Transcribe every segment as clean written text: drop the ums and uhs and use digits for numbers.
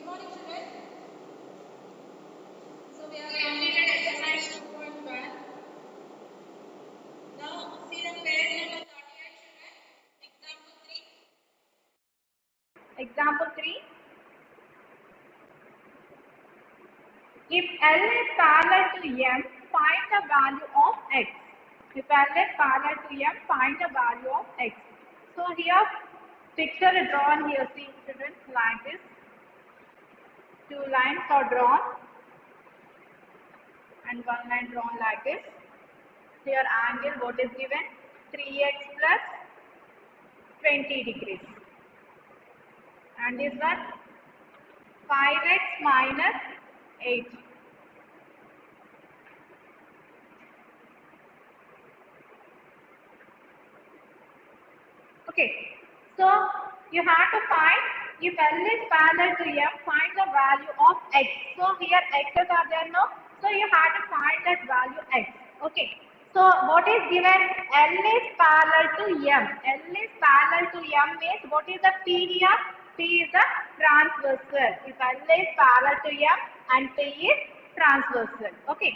morning, children. So we are completed exercise 2.1. Now see the page number 38, children. Example 3. Example 3. If L is parallel to M, find the value of X. If L is parallel to M, find the value of X. So here picture is drawn here. See, children, like this. Two lines are drawn and one line drawn like this. Here angle what is given? 3x plus 20 degrees. And this one 5x minus 8. Okay, so you have to find if L is parallel to M, find the value of X. So here X's are there no? So you have to find that value X. Okay, so what is given? L is parallel to M. L is parallel to M means what is the P here? P is the transversal. If L is parallel to M and P is transversal. Okay,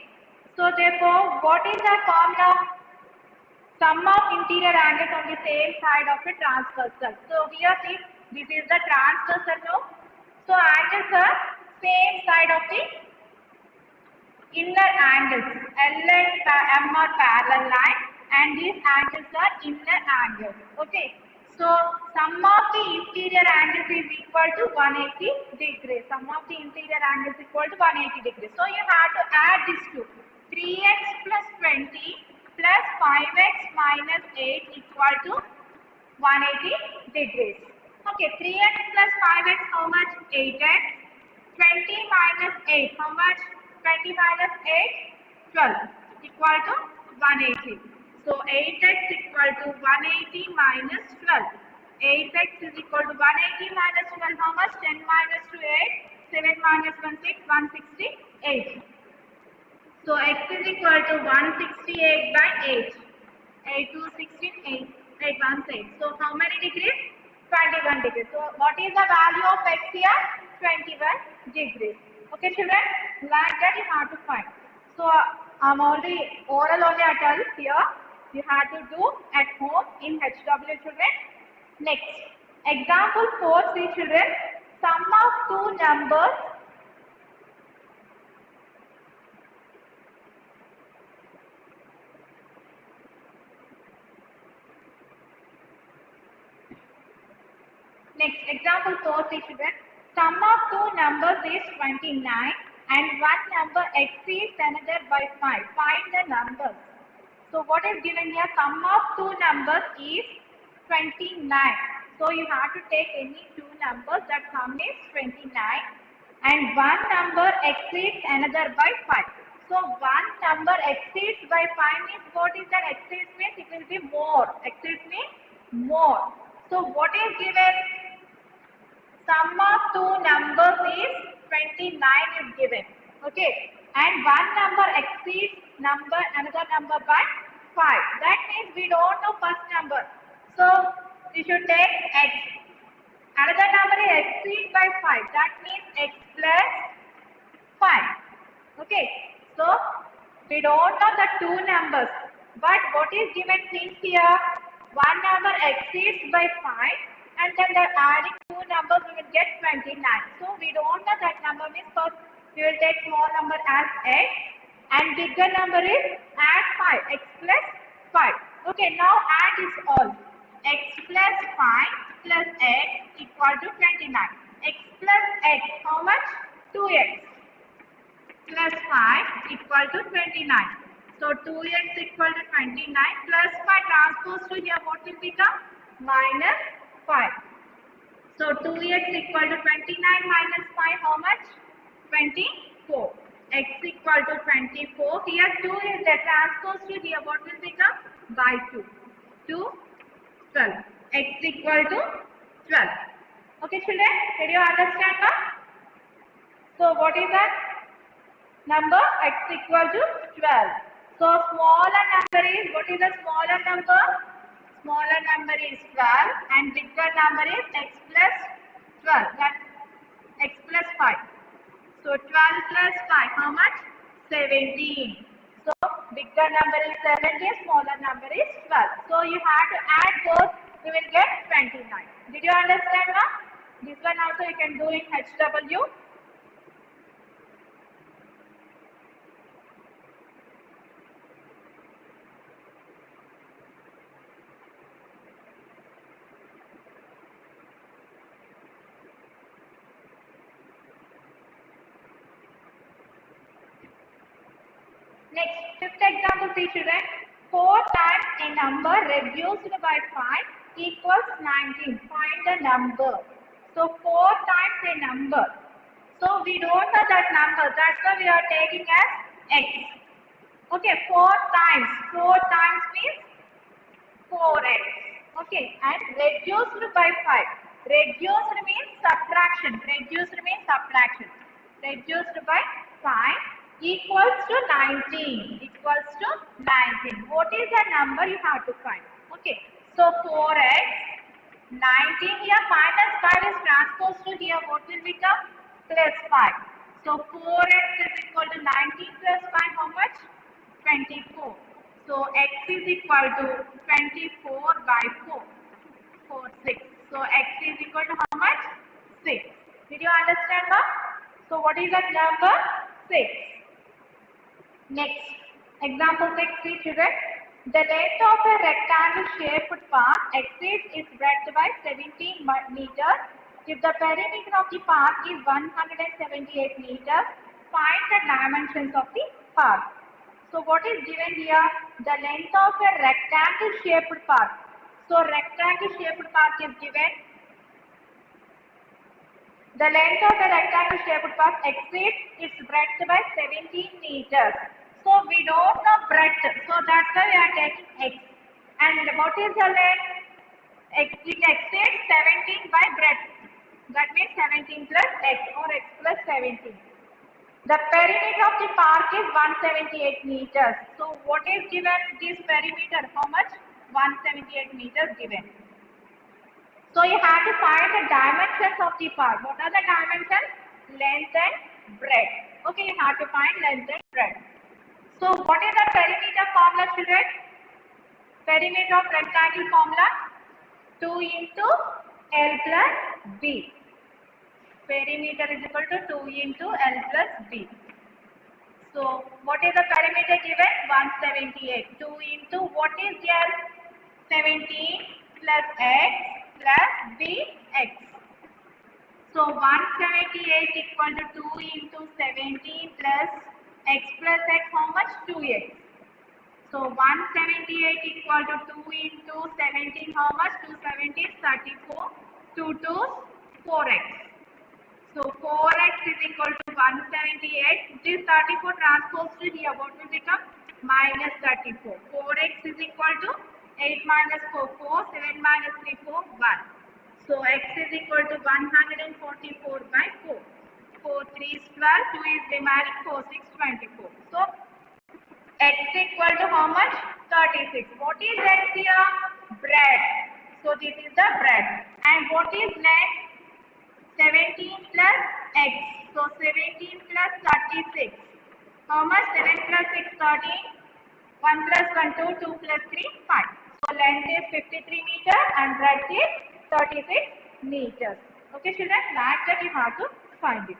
so therefore what is the formula? Sum of interior angles on the same side of a transversal. So here see, this is the transversal no? So angles are same side of the inner angles. L and M are parallel line and these angles are inner angles. Okay. So sum of the interior angles is equal to 180 degrees. Sum of the interior angles is equal to 180 degrees. So you have to add these two. 3x plus 20 plus 5x minus 8 equal to 180 degrees. Okay, 3x plus 5x how much? 8x. 20 minus 8 how much? 20 minus 8, 12 equal to 180. So 8x equal to 180 minus 12. 8x is equal to 180 minus 12 how much? 10 minus 2 8. 7 minus 1 6, 168. So x is equal to 168 by 8. 8 to 16, 8, 8 1 8. So how many degrees? 21 degrees. So what is the value of x here? 21 degrees. Okay children, like that you have to find. So I'm already oral only I tell here. You have to do at home in HW children. Next, example 4, see children, sum of two numbers. Next, example 4, see children. Sum of two numbers is 29 and one number exceeds another by 5. Find the numbers. So what is given here? Sum of two numbers is 29. So you have to take any two numbers. That sum is 29 and one number exceeds another by 5. So one number exceeds by 5 means what is that? Exceeds means it will be more. Exceeds means more. So what is given? Sum of two numbers is 29 is given. Okay. And one number exceeds another number by 5. That means we don't know first number. So we should take x. Another number is exceed by 5. That means x plus 5. Okay. So we don't know the two numbers. But what is given things here? One number exceeds by 5 and then they're adding two numbers, we will get 29. So we don't know that number means first we will take small number as x and bigger number is add 5, x plus 5. Okay, now add this all. X plus 5 plus x equal to 29. X plus x, how much? 2x plus 5 equal to 29. So 2x equal to 29 plus 5 transpose to here what will become? Minus 5. So 2x equal to 29 minus 5 how much? 24. X equal to 24. Here 2 is the transpose to here what will become? By 2. 2, 12. X equal to 12. Okay children, did you understand now? So what is that? Number x equal to 12. So smaller number is, what is the smaller number? Smaller number is 12 and bigger number is x plus 12. x plus 5. So 12 plus 5, how much? 17. So bigger number is 17, smaller number is 12. So you have to add those, you will get 29. Did you understand now? This one also you can do in HW. Next, fifth example, see children. 4 times a number reduced by 5 equals 19. Find the number. So 4 times a number. So we don't know that number. That's why we are taking as x. Okay, 4 times. 4 times means 4x. Okay, and reduced by 5. Reduced means subtraction. Reduced means subtraction. Reduced by 5 equals to 19. Equals to 19. What is the number you have to find? Okay, so 4x. 19 here minus 5 is transposed to here. What will become? Plus 5. So 4x is equal to 19 plus 5. How much? 24. So x is equal to 24 by 4. 4, 6. So x is equal to how much? 6. Did you understand now? So what is that number? 6. Next, example 6, see children. The length of a rectangle shaped path exceeds its breadth by 17 meters. If the perimeter of the path is 178 meters, find the dimensions of the path. So what is given here? The length of a rectangle shaped path. So rectangle shaped path is given. The length of a rectangle shaped path exceeds its breadth by 17 meters. So we don't know breadth. So that's why we are taking x. And what is the length? It exceeds 17 by breadth. That means 17 plus x or x plus 17. The perimeter of the park is 178 meters. So what is given? This perimeter, how much? 178 meters given. So you have to find the dimensions of the park. What are the dimensions? Length and breadth. Okay, you have to find length and breadth. So what is the perimeter formula, children? Perimeter of rectangle formula? 2 into L plus B. Perimeter is equal to 2 into L plus B. So what is the perimeter given? 178. 2 into what is L? 17 plus x plus b x. So 178 equal to 2 into 17 plus x plus x, how much? 2x. So 178 equal to 2 into 17, how much? 270 is 34. 2 2s 4x. So 4x is equal to 178. This 34 transposed to here, what will become? Minus 34. 4x is equal to 8 minus 4, 4. 7 minus 3, 4, 1. So x is equal to 144 by 4. 4 3 is 12, 2 is remaining, 4 6 24. So x equal to how much? 36. What is x here? Bread. So this is the bread. And what is length? 17 plus x. So 17 plus 36. How much? 7 plus 6, 13. 1 plus 1, 2, 2 plus 3, 5. So length is 53 meters and breadth is 36 meters. Okay, children, like that you have to find it.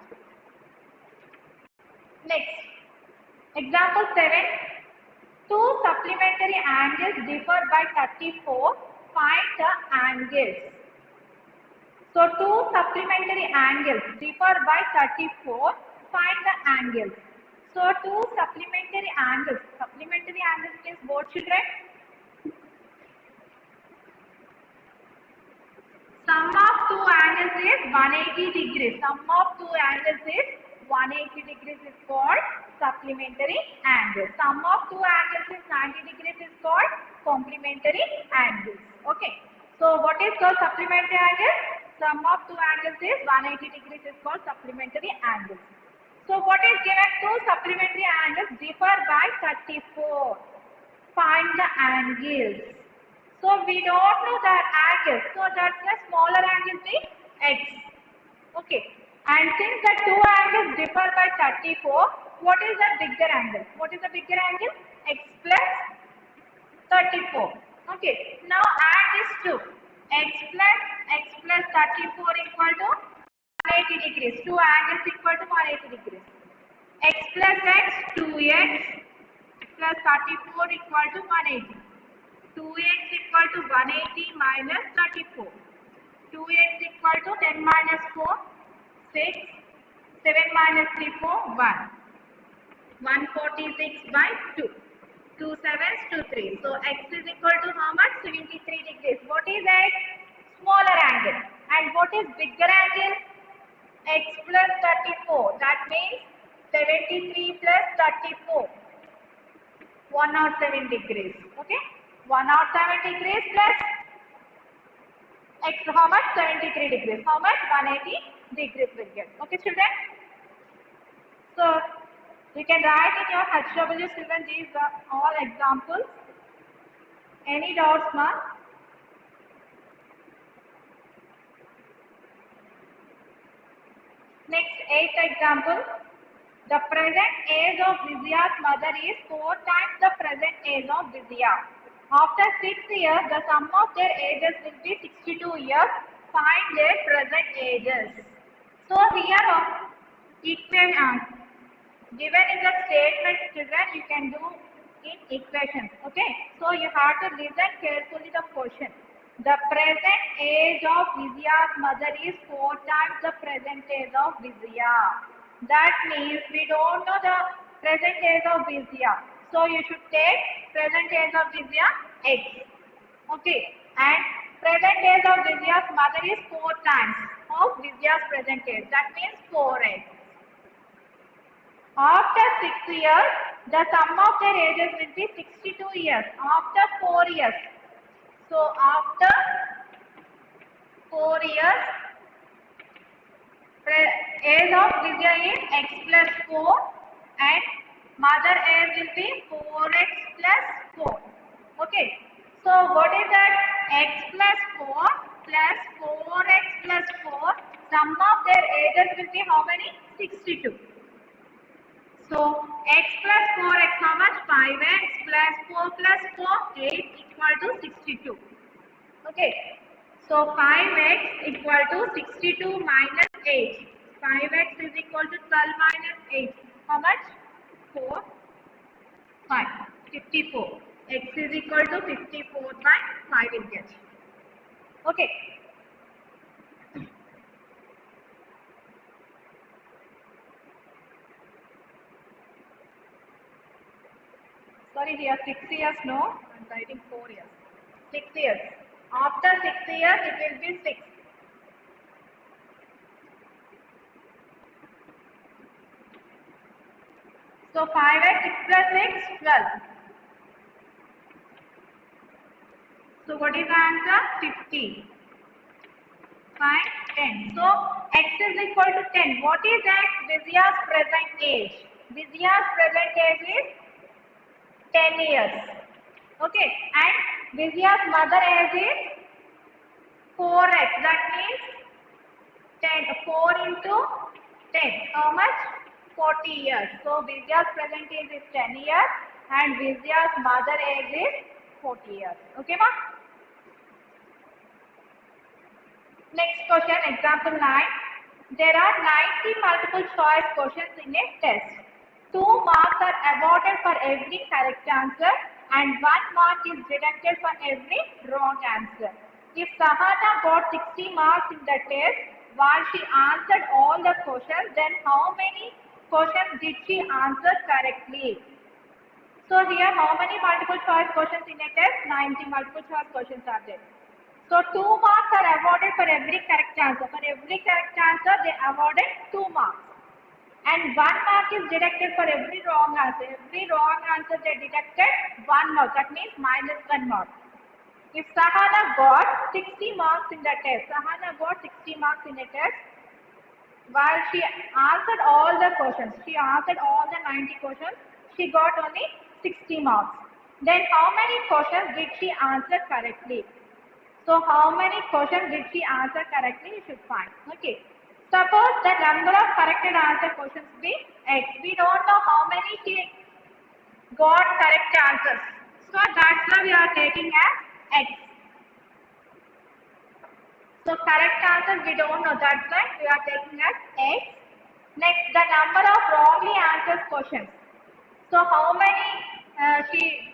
Next, example 7. Two supplementary angles differ by 34. Find the angles. So two supplementary angles differ by 34. Find the angles. So two supplementary angles. Supplementary angles means what, children? Sum of two angles is 180 degrees. Sum of two angles is 180 degrees is called supplementary angle. Sum of two angles is 90 degrees is called complementary angles. Okay. So what is called supplementary angle? Sum of two angles is 180 degrees is called supplementary angles. So what is given? Two supplementary angles differ by 34. Find the angles. So we don't know the angles. So that's the smaller angle is x. Okay. And since the two angles differ by 34, what is the bigger angle? What is the bigger angle? X plus 34. Okay. Now add this two. X plus 34 equal to 180 degrees. Two angles equal to 180 degrees. X plus x, 2x plus 34 equal to 180. 2x equal to 180 minus 34. 2x equal to 10 minus 4, 6. 7 minus 3, 4, 1. 146 by 2. 2 sevens, 2 3. So x is equal to how much? 73 degrees. What is x? Smaller angle. And what is bigger angle? X plus 34. That means 73 plus 34. 107 degrees. Okay? 107 degrees plus x how much? 73 degrees. How much? 180 degrees will get. Okay, children? So, you can write in your HW children, these are all examples. Any doubts, ma'am? Next, 8th example. The present age of Vizia's mother is 4 times the present age of Vizia. After 6 years, the sum of their ages will be 62 years. Find their present ages. So here, given in the statement, children, you can do in equations. Okay. So you have to listen carefully the question. The present age of Vizia's mother is 4 times the present age of Vizia. That means we don't know the present age of Vizia. So you should take present age of Vizia x. Okay. And present age of Vizia's mother is 4 times of Vizia's present age. That means 4x. After 6 years, the sum of their ages will be 62 years. After 4 years. So after 4 years, age of Vizia is x plus 4 and mother age will be 4x plus 4. Okay. So what is that? X plus 4 plus 4x plus 4. Sum of their ages will be how many? 62. So x plus 4x how much? 5x plus 4 plus 4, 8 equal to 62. Okay. So 5x equal to 62 minus 8. 5x is equal to 12 minus 8. How much? 4, 5. 54. X is equal to 54 by 5 will get. Okay. Sorry, here 6 years, no. I am writing 4 years. 6 years. After 6 years, it will be 6. So 5x, 6 plus 6, 12. So what is the answer? 50. 5, 10. So x is equal to 10. What is x? Vizia's present age. Vizia's present age is 10 years. Okay. And Vizia's mother age is 4x. That means 10. 4 into 10. How much? 40 years. So Vizia's present age is 10 years and Vizia's mother age is 40 years. Okay, ma? Next question, example 9. There are 90 multiple choice questions in a test. 2 marks are awarded for every correct answer and 1 mark is deducted for every wrong answer. If Sahana got 60 marks in the test while she answered all the questions, then how many questions did she answer correctly? So here how many multiple choice questions in a test? 90 multiple choice questions are there. So 2 marks are awarded for every correct answer. For every correct answer, they awarded 2 marks. And 1 mark is deducted for every wrong answer. Every wrong answer they deducted 1 mark. That means minus 1 mark. If Sahana got 60 marks in the test, Sahana got 60 marks in a test while she answered all the questions. She answered all the 90 questions. She got only 60 marks. Then how many questions did she answer correctly? So how many questions did she answer correctly? You should find. Okay. Suppose the number of corrected answer questions be x. We don't know how many she got correct answers. So that's why we are taking as x. So correct answer we don't know. That's why we are taking as x. Next, the number of wrongly answered questions. So how many she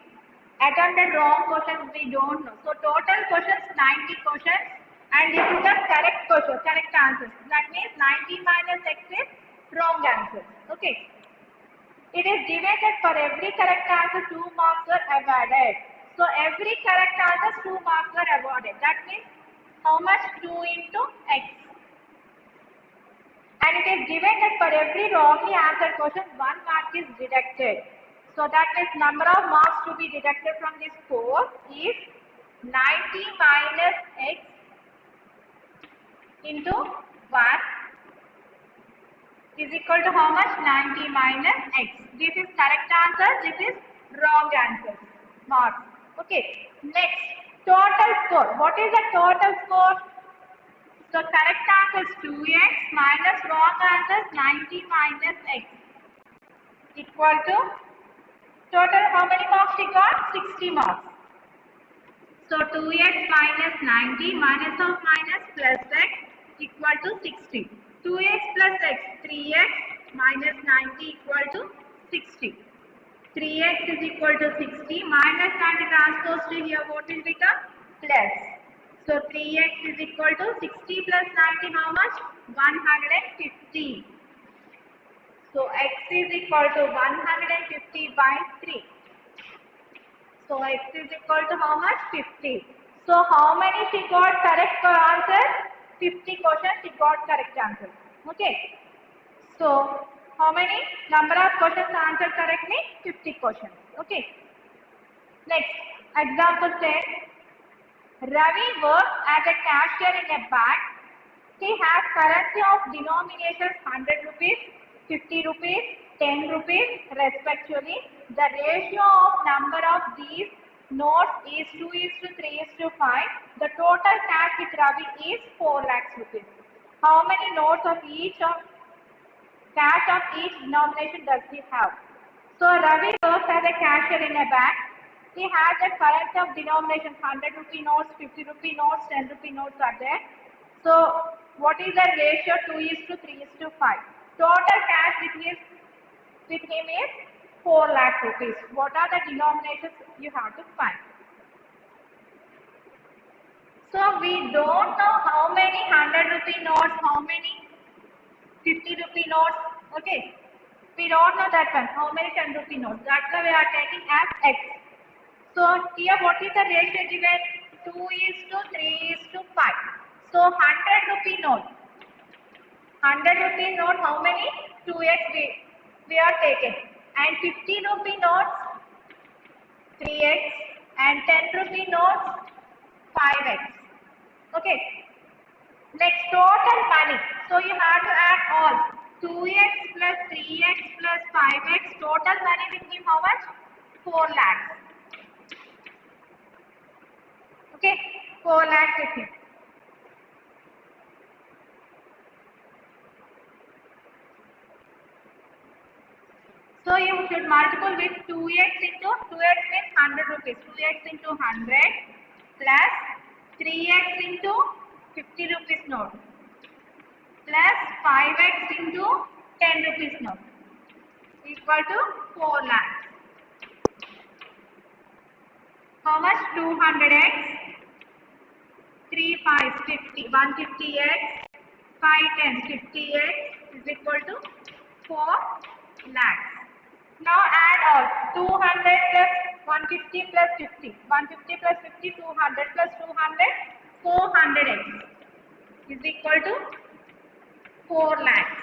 attempted wrong questions we don't know. So total questions 90 questions and this is the correct question, correct answers. That means 90 minus x is wrong answer. Okay. It is divided for every correct answer 2 marks are awarded. So every correct answer 2 marks are awarded. That means how much 2 into x. And it is divided for every wrongly answered question 1 mark is deducted. So that means number of marks to be deducted from this score is 90 minus x into 1 is equal to how much? 90 minus x. This is correct answer, this is wrong answer. Marks. Okay. Next, total score. What is the total score? So correct answer is 2x minus wrong answer is 90 minus x equal to total how many marks she got? 60 marks. So 2x minus 90 minus of minus plus x equal to 60. 2x plus x 3x minus 90 equal to 60. 3x is equal to 60 minus 90 transpose to here what will become? Plus. So 3x is equal to 60 plus 90 how much? 150. So x is equal to 150 by 3. So x is equal to how much? 50. So how many she got correct answer? 50 questions she got correct answer. Okay. So how many number of questions answered correctly? 50 questions. Okay. Next example 10. Ravi works as a cashier in a bank. He has currency of denominations 100 rupees, 50 rupees, 10 rupees respectively. The ratio of number of these notes is 2 is to 3 is to 5. The total cash with Ravi is 4 lakhs rupees. How many notes of each of cash of each denomination does he have? So Ravi works as a cashier in a bank. He has a currency of denomination 100 rupee notes, 50 rupee notes, 10 rupee notes are there. So what is the ratio? 2 is to 3 is to 5. Total cash with him is 4 lakh rupees. What are the denominations you have to find? So we don't know how many 100 rupee notes, how many 50 rupee notes. Okay. We don't know that one. How many 10 rupee notes? That's why we are taking as x. So here what is the ratio given? 2 is to 3 is to 5. So 100 rupee note. 100 rupee note how many? 2x we are taking. And 50 rupee notes 3x and 10 rupee notes 5x. Okay. Next total money. So you have to add all. 2x plus 3x plus 5x. Total money with him how much? 4 lakhs. Okay. 4 lakhs with him. So you should multiply with 2x into 2x means 100 rupees. 2x into 100 plus 3x into 50 rupees note plus 5x into 10 rupees note equal to 4 lakhs. How much? 200x, 3 5s 50, 150x, 5 10 50x is equal to 4 lakhs. Now add all. 200 plus 150 plus 50. 150 plus 50, 200 plus 200, 400x is equal to 4 lakhs.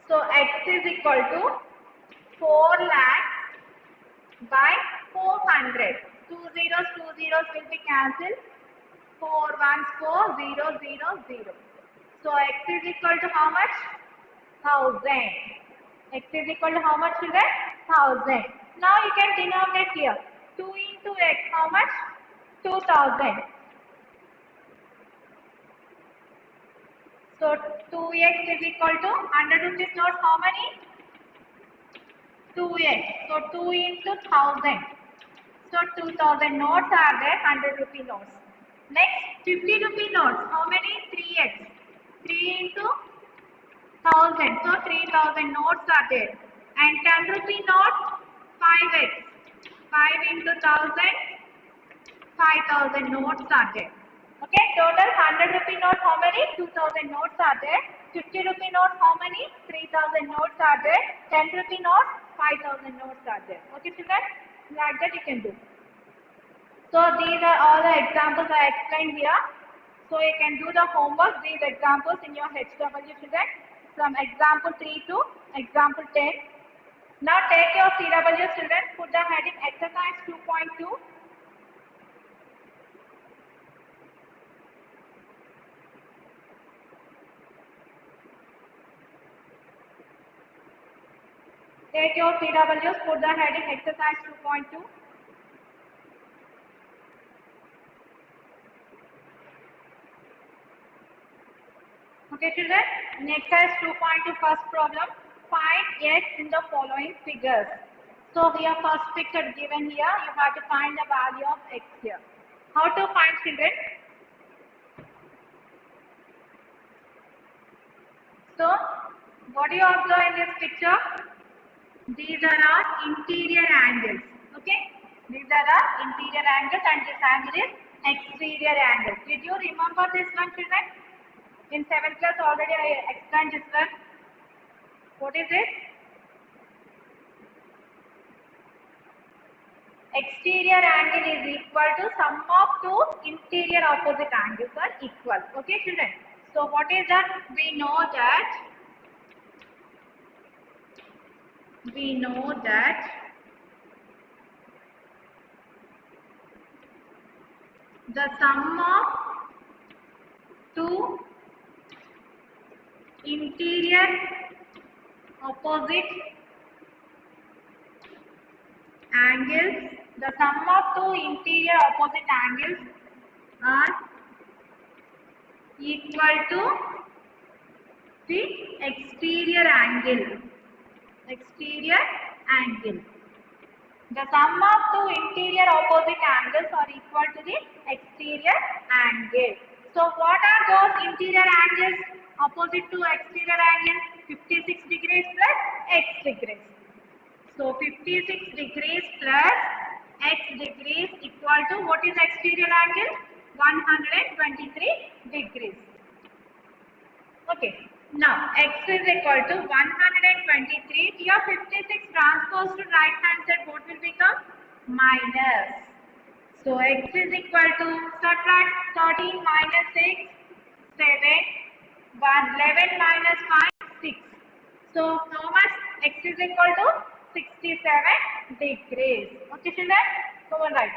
So x is equal to 4 lakhs by 400. 2 zeros will be cancelled. 4 ones 4, 0 0 0. So x is equal to how much? 1000. X is equal to how much children? 1000. Now you can denominate here. 2 into x how much? 2000. So 2x is equal to 100 rupees notes. How many? 2x. So 2 into 1000. So 2000 notes are there, 100 rupee notes. Next 50 rupee notes. How many? 3x. 3 into 1000. So 3000 notes are there. And 10 rupee note, 5x. 5 into 1000, 5000 notes are there. Okay, total 100 rupee note, how many? 2000 notes are there. 50 rupee note, how many? 3000 notes are there. 10 rupee note, 5000 notes are there. Okay, children, like that you can do. So these are all the examples I explained here. So you can do the homework, these examples in your HW children, from example 3 to example 10. Now take your CW children, put the heading exercise 2.2. Take your CWs, put the heading exercise 2.2. Okay children, next is 2.2 first problem. Find x in the following figures. So here first picture given here, you have to find the value of x here. How to find children? So what do you observe in this picture? These are our interior angles. Okay, these are our interior angles and this angle is exterior angle. Did you remember this one children? In 7th class already I explained this one. What is it? Exterior angle is equal to sum of two interior opposite angles are equal. Okay children. So what is that? We know that the sum of two interior opposite angles, the sum of two interior opposite angles are equal to the exterior angle. Exterior angle. The sum of two interior opposite angles are equal to the exterior angle. So what are those interior angles opposite to exterior angle? 56 degrees plus x degrees. So 56 degrees plus x degrees equal to what is exterior angle? 123 degrees. Okay. Now x is equal to 123. Here 56 transposed to right hand side, what will become? Minus. So x is equal to, subtract 13 minus 6, 7, 11 minus 5, 6. So how much? X is equal to 67 degrees. Okay children, come on, right.